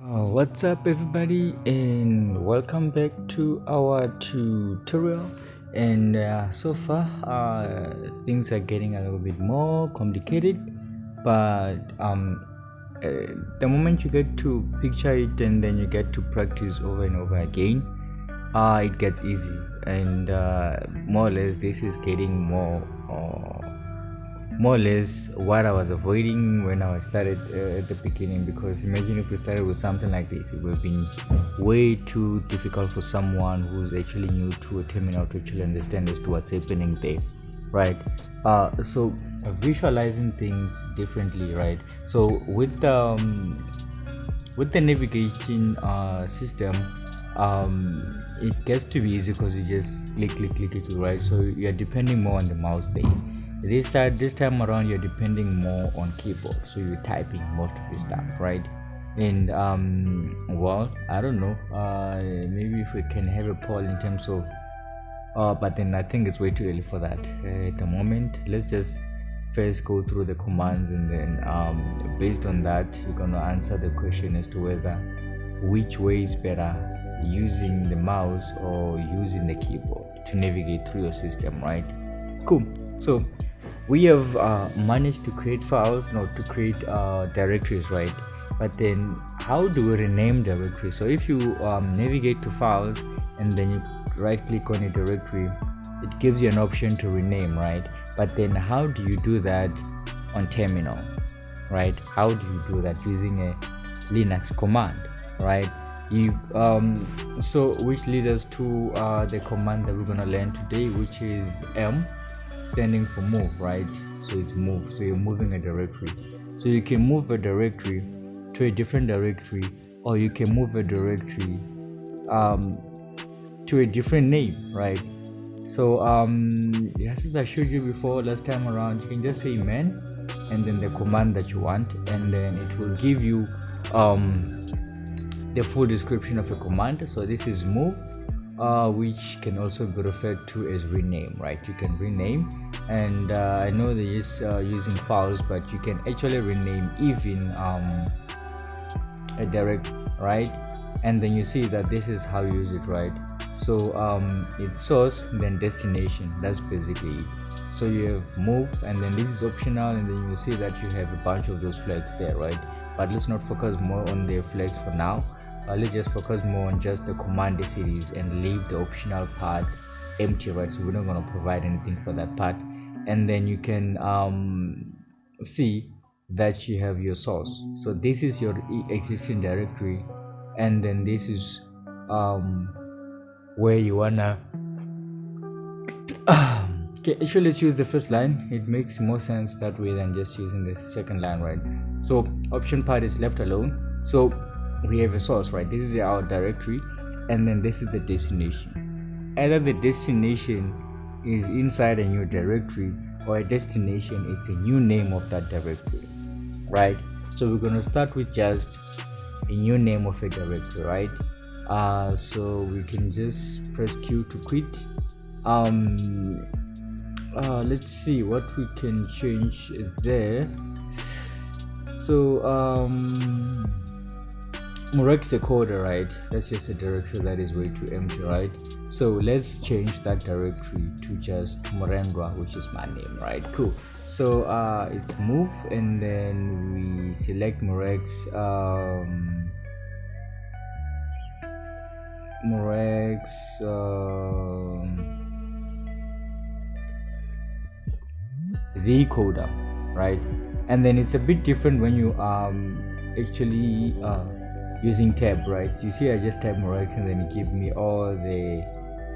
What's up everybody, and welcome back to our tutorial. And so far things are getting a little bit more complicated, but the moment you get to picture it and then you get to practice over and over again, it gets easy. And more or less this is getting more or less what I was avoiding when I started at the beginning. Because imagine if we started with something like this, it would have been way too difficult for someone who's actually new to a terminal to actually understand as to what's happening there, right? So visualizing things differently, right? So with the navigation system, it gets to be easy because you just click, right? So you're depending more on the mouse there. This time around you're depending more on keyboard, so you're typing most of your stuff, right? And well, I don't know, maybe if we can have a poll in terms of but then I think it's way too early for that at the moment. Let's just first go through the commands, and then based on that you're going to answer the question as to whether which way is better, using the mouse or using the keyboard to navigate through your system, right? Cool. So we have managed to create files, to create directories, right? But then how do we rename directories? So if you navigate to files and then you right click on a directory, it gives you an option to rename, right? But then how do you do that on terminal, right? How do you do that using a Linux command, right? So which leads us to the command that we're going to learn today, which is M, standing for move, right? So it's move. So you're moving a directory. So you can move a directory to a different directory, or you can move a directory to a different name, right? So yes, as I showed you before last time around, you can just say man and then the command that you want, and then it will give you the full description of a command. So this is move, which can also be referred to as rename, right? You can rename, and I know they use using files, but you can actually rename even a direct, right? And then you see that this is how you use it, right? So it's source, then destination. That's basically it. So you have move, and then this is optional, and then you see that you have a bunch of those flags there, right? But let's not focus more on the flags for now. Let's just focus more on just the command as it is and leave the optional part empty, right? So we're not going to provide anything for that part. And then you can see that you have your source. So this is your existing directory, and then this is where you wanna okay, actually let's use the first line. It makes more sense that way than just using the second line, right? So option part is left alone. So we have a source, right? This is our directory, and then this is the destination. Either the destination is inside a new directory, or a destination is the new name of that directory, right? So we're going to start with just a new name of a directory, right? So we can just press Q to quit. Let's see what we can change there. So Murex decoder, right? That's just a directory that is way too empty, right? So let's change that directory to just Morendwa, which is my name, right? Cool. So it's move, and then we select Murex decoder, right? And then it's a bit different when you actually using tab, right? You see I just type Murex, and then it gives me all the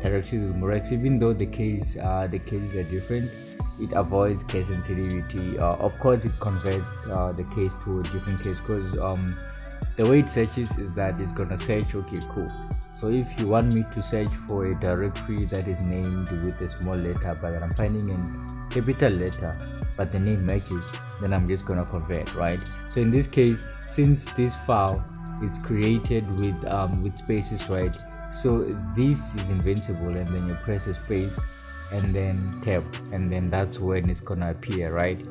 directories with Murex. Even though the cases are different, it avoids case sensitivity. Of course it converts the case to a different case, because the way it searches is that it's gonna search, okay, cool. So if you want me to search for a directory that is named with a small letter, but I'm finding a capital letter but the name matches, then I'm just gonna convert, right? So in this case, since this file is created with spaces, right? So this is invincible, and then you press a space and then tab, and then that's when it's gonna appear, right?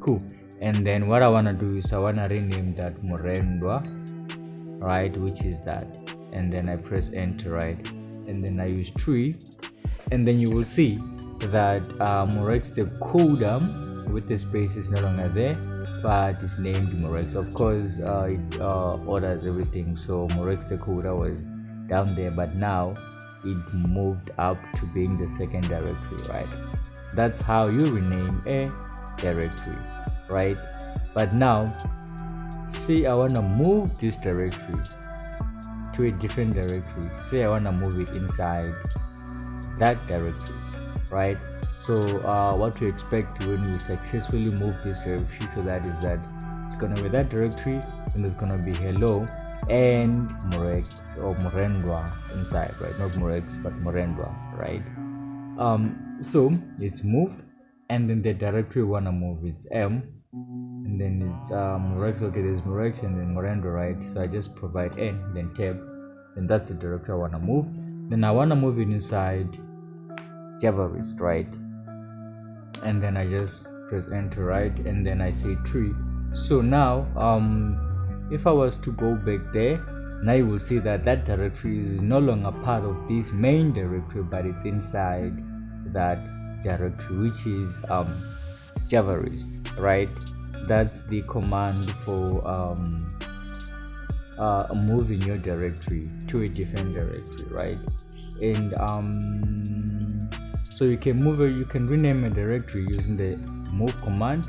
Cool. And then what I want to do is I want to rename that Morendwa right, which is that, and then I press enter, right, and then I use tree, and then you will see that Morex the coda with the space is no longer there, but it's named Morex. Of course, it orders everything, so Morex the coda was down there, but now it moved up to being the second directory, right? That's how you rename a directory, right? But now, say I want to move this directory to a different directory. Say I want to move it inside that directory, right? So what we expect when we successfully move this directory to that is that it's going to be that directory, and it's going to be hello and Morex or Morendwa inside, right? Not Morex but Morendwa, right? So it's moved, and then the directory we want to move is M, and then it's Morex. Okay, there's Morex and then Morendwa, right? So I just provide N, then tab, and that's the directory I want to move. Then I want to move it inside Javarist, right? And then I just press enter, right, and then I say tree. So now if I was to go back there, now you will see that that directory is no longer part of this main directory, but it's inside that directory, which is Javarist, right? That's the command for moving your directory to a different directory, right? And so you can rename a directory using the move command,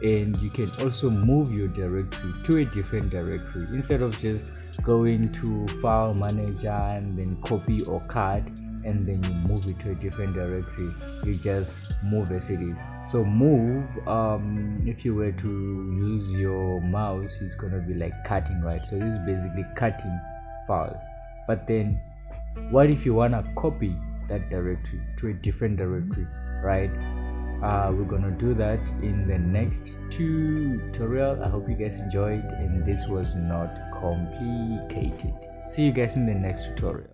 and you can also move your directory to a different directory instead of just going to file manager and then copy or cut and then you move it to a different directory. You just move as it is. So move, if you were to use your mouse, it's gonna be like cutting, right? So this is basically cutting files. But then what if you wanna copy that directory to a different directory, right? We're gonna do that in the next tutorial. I hope you guys enjoyed, and this was not complicated. See you guys in the next tutorial.